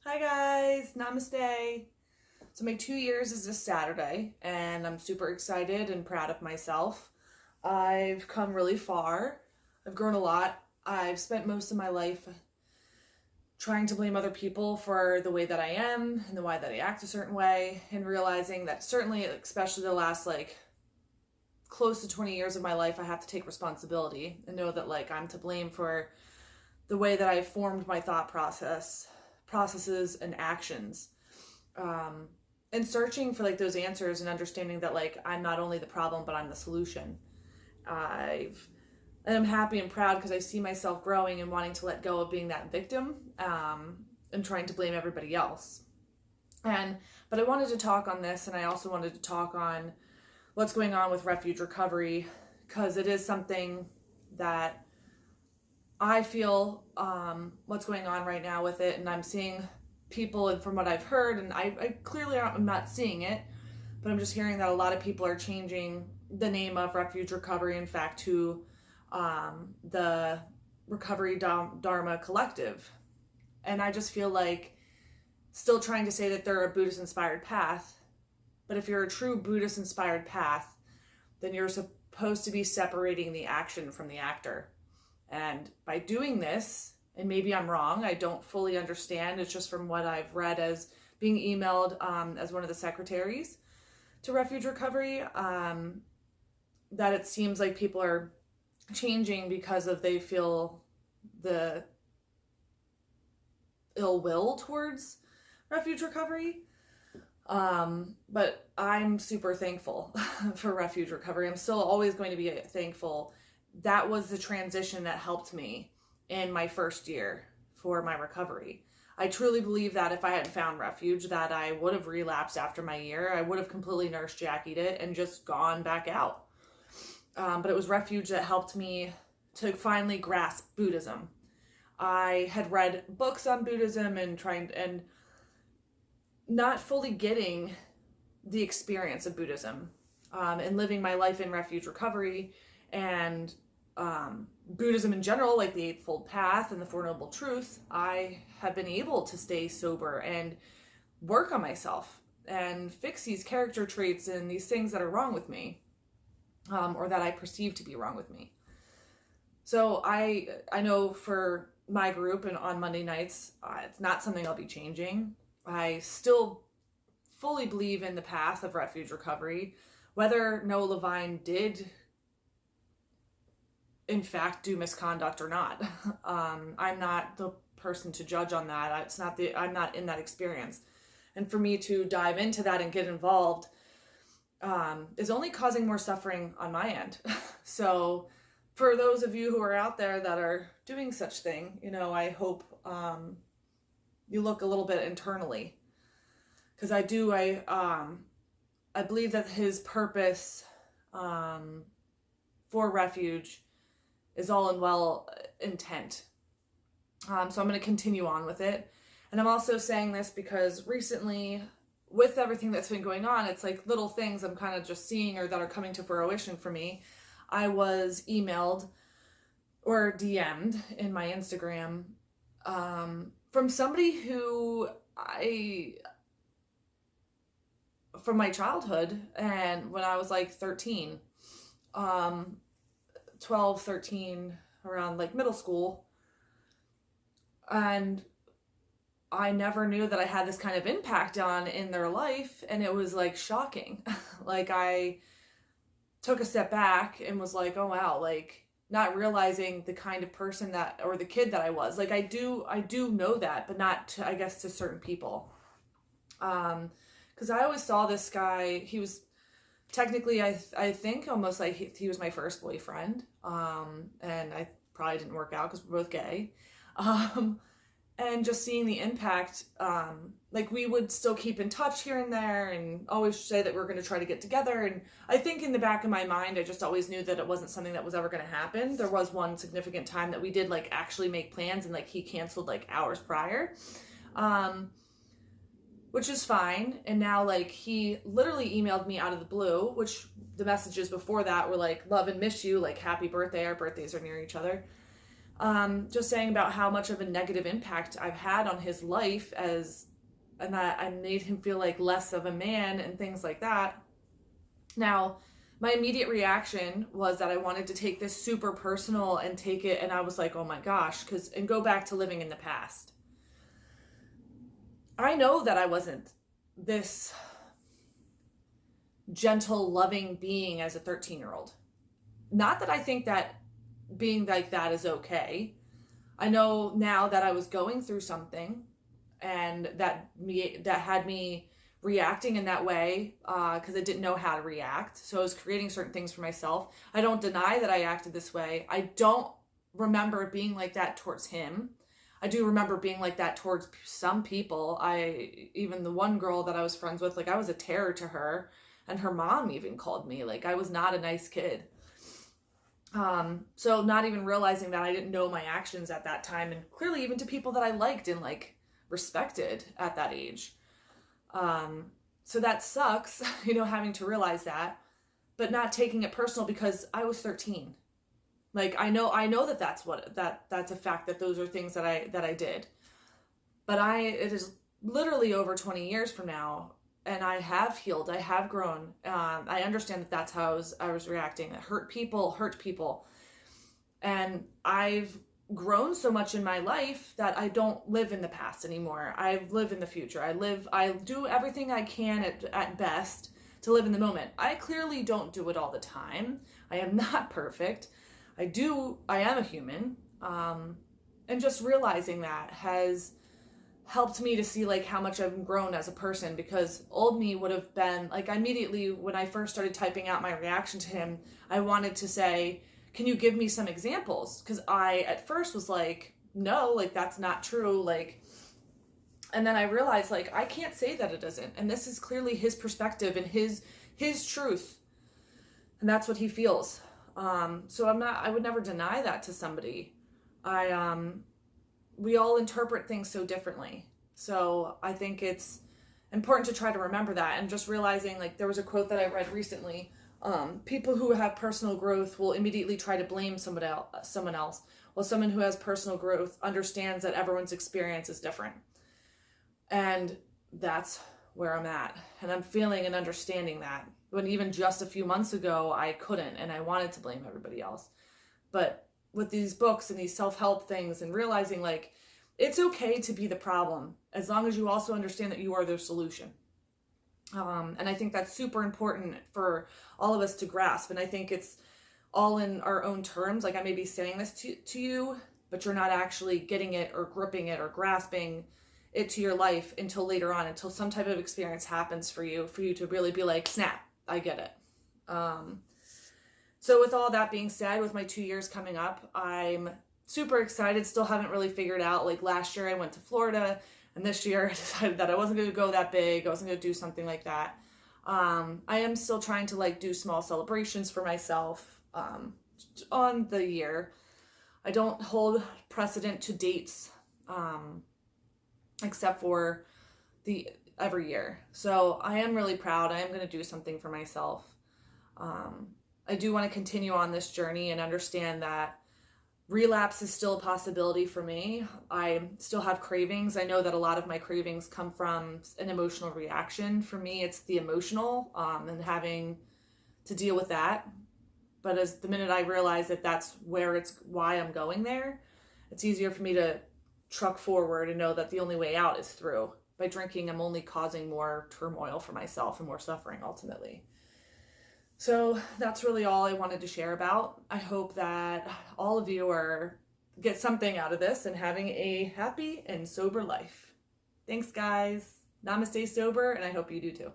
Hi guys, namaste. So my 2 years is this Saturday and I'm super excited and proud of myself. I've come really far. I've grown a lot. I've spent most of my life trying to blame other people for the way that I am and the way that I act a certain way, and realizing that certainly, especially the last close to 20 years of my life, I have to take responsibility and know that I'm to blame for the way that I formed my thought processes and actions, and searching for those answers and understanding that I'm not only the problem but I'm the solution. And I'm happy and proud because I see myself growing and wanting to let go of being that victim, and trying to blame everybody else. But I wanted to talk on this, and I also wanted to talk on what's going on with Refuge Recovery, because it is something that I feel what's going on right now with it, and I'm seeing people, and from what I've heard, and I clearly I'm not seeing it, but I'm just hearing that a lot of people are changing the name of Refuge Recovery, in fact, to the Recovery Dharma Collective. And I just feel still trying to say that they're a Buddhist inspired path, but if you're a true Buddhist inspired path, then you're supposed to be separating the action from the actor. And by doing this, and maybe I'm wrong, I don't fully understand, it's just from what I've read as being emailed as one of the secretaries to Refuge Recovery, that it seems like people are changing because they feel the ill will towards Refuge Recovery. But I'm super thankful for Refuge Recovery. I'm still always going to be thankful. That was the transition that helped me in my first year for my recovery. I truly believe that if I hadn't found Refuge, that I would have relapsed after my year. I would have completely nurse jackied it and just gone back out. But it was Refuge that helped me to finally grasp Buddhism. I had read books on Buddhism and not fully getting the experience of Buddhism, and living my life in Refuge Recovery and Buddhism in general, like the Eightfold Path and the Four Noble Truths. I have been able to stay sober and work on myself and fix these character traits and these things that are wrong with me, or that I perceive to be wrong with me. So I know for my group and on Monday nights, it's not something I'll be changing. I still fully believe in the path of Refuge Recovery. Whether Noah Levine did in fact do misconduct or not, I'm not the person to judge on that. I'm not in that experience. And for me to dive into that and get involved is only causing more suffering on my end. So for those of you who are out there that are doing such thing, I hope you look a little bit internally, because I believe that his purpose for Refuge is all in well intent. So I'm going to continue on with it. And I'm also saying this because recently, with everything that's been going on, it's little things I'm kind of just seeing or that are coming to fruition for me. I was emailed or DM'd in my Instagram from somebody who from my childhood, and when I was 13, 12, 13, around middle school. And I never knew that I had this kind of impact in their life, and it was shocking. I took a step back and was oh wow, not realizing the kind of person or the kid that I was. I do know that, but not to, I guess, to certain people. Because I always saw this guy, he was technically, I think almost he was my first boyfriend. And I probably didn't work out because we're both gay. And just seeing the impact, we would still keep in touch here and there and always say that we're going to try to get together. And I think in the back of my mind, I just always knew that it wasn't something that was ever going to happen. There was one significant time that we did actually make plans, and he canceled hours prior, which is fine. And now he literally emailed me out of the blue, which the messages before that were love and miss you, happy birthday, our birthdays are near each other. just saying about how much of a negative impact I've had on his life, and that I made him feel like less of a man and things like that. Now, my immediate reaction was that I wanted to take this super personal and take it, and I was like, oh my gosh, and go back to living in the past. I know that I wasn't this gentle, loving being as a 13-year-old. Not that I think that being like that is okay. I know now that I was going through something, and that had me reacting in that way because I didn't know how to react. So I was creating certain things for myself. I don't deny that I acted this way. I don't remember being like that towards him. I do remember being like that towards some people. Even the one girl that I was friends with, like I was a terror to her, and her mom even called me like I was not a nice kid. So not even realizing that I didn't know my actions at that time, and clearly even to people that I liked and like respected at that age. So that sucks, having to realize that, but not taking it personal because I was 13. Like, I know that that's a fact, that those are things that I did, but it is literally over 20 years from now, and I have healed, I have grown. I understand that that's how I was reacting. Hurt people. And I've grown so much in my life that I don't live in the past anymore. I live in the future. I do everything I can at best to live in the moment. I clearly don't do it all the time. I am not perfect. I am a human. And just realizing that has helped me to see like how much I've grown as a person, because old me would have been like, immediately when I first started typing out my reaction to him, I wanted to say, can you give me some examples? Because I at first was like, no, like that's not true. Like, and then I realized like, I can't say that it isn't. And this is clearly his perspective and his truth. And that's what he feels. So I would never deny that to somebody. We all interpret things so differently. So I think it's important to try to remember that, and just realizing, like, there was a quote that I read recently. People who have personal growth will immediately try to blame someone else, while someone who has personal growth understands that everyone's experience is different. And that's where I'm at. And I'm feeling and understanding that, when even just a few months ago, I couldn't, and I wanted to blame everybody else. But with these books and these self-help things, and realizing like, it's okay to be the problem, as long as you also understand that you are the solution. And I think that's super important for all of us to grasp. And I think it's all in our own terms. Like, I may be saying this to you, but you're not actually getting it or gripping it or grasping it to your life until later on, until some type of experience happens for you to really be like, snap, I get it. So with all that being said, with my 2 years coming up, I'm super excited. Still haven't really figured out, like last year I went to Florida, and this year I decided that I wasn't going to go that big. I wasn't going to do something like that. I am still trying to like do small celebrations for myself on the year. I don't hold precedent to dates except for every year. So I am really proud. I am going to do something for myself. I do want to continue on this journey and understand that relapse is still a possibility for me. I still have cravings. I know that a lot of my cravings come from an emotional reaction. For me, it's the emotional and having to deal with that. But as the minute I realize that that's why I'm going there, it's easier for me to truck forward and know that the only way out is through. By drinking, I'm only causing more turmoil for myself and more suffering ultimately. So that's really all I wanted to share about. I hope that all of you get something out of this and having a happy and sober life. Thanks, guys. Namaste sober, and I hope you do too.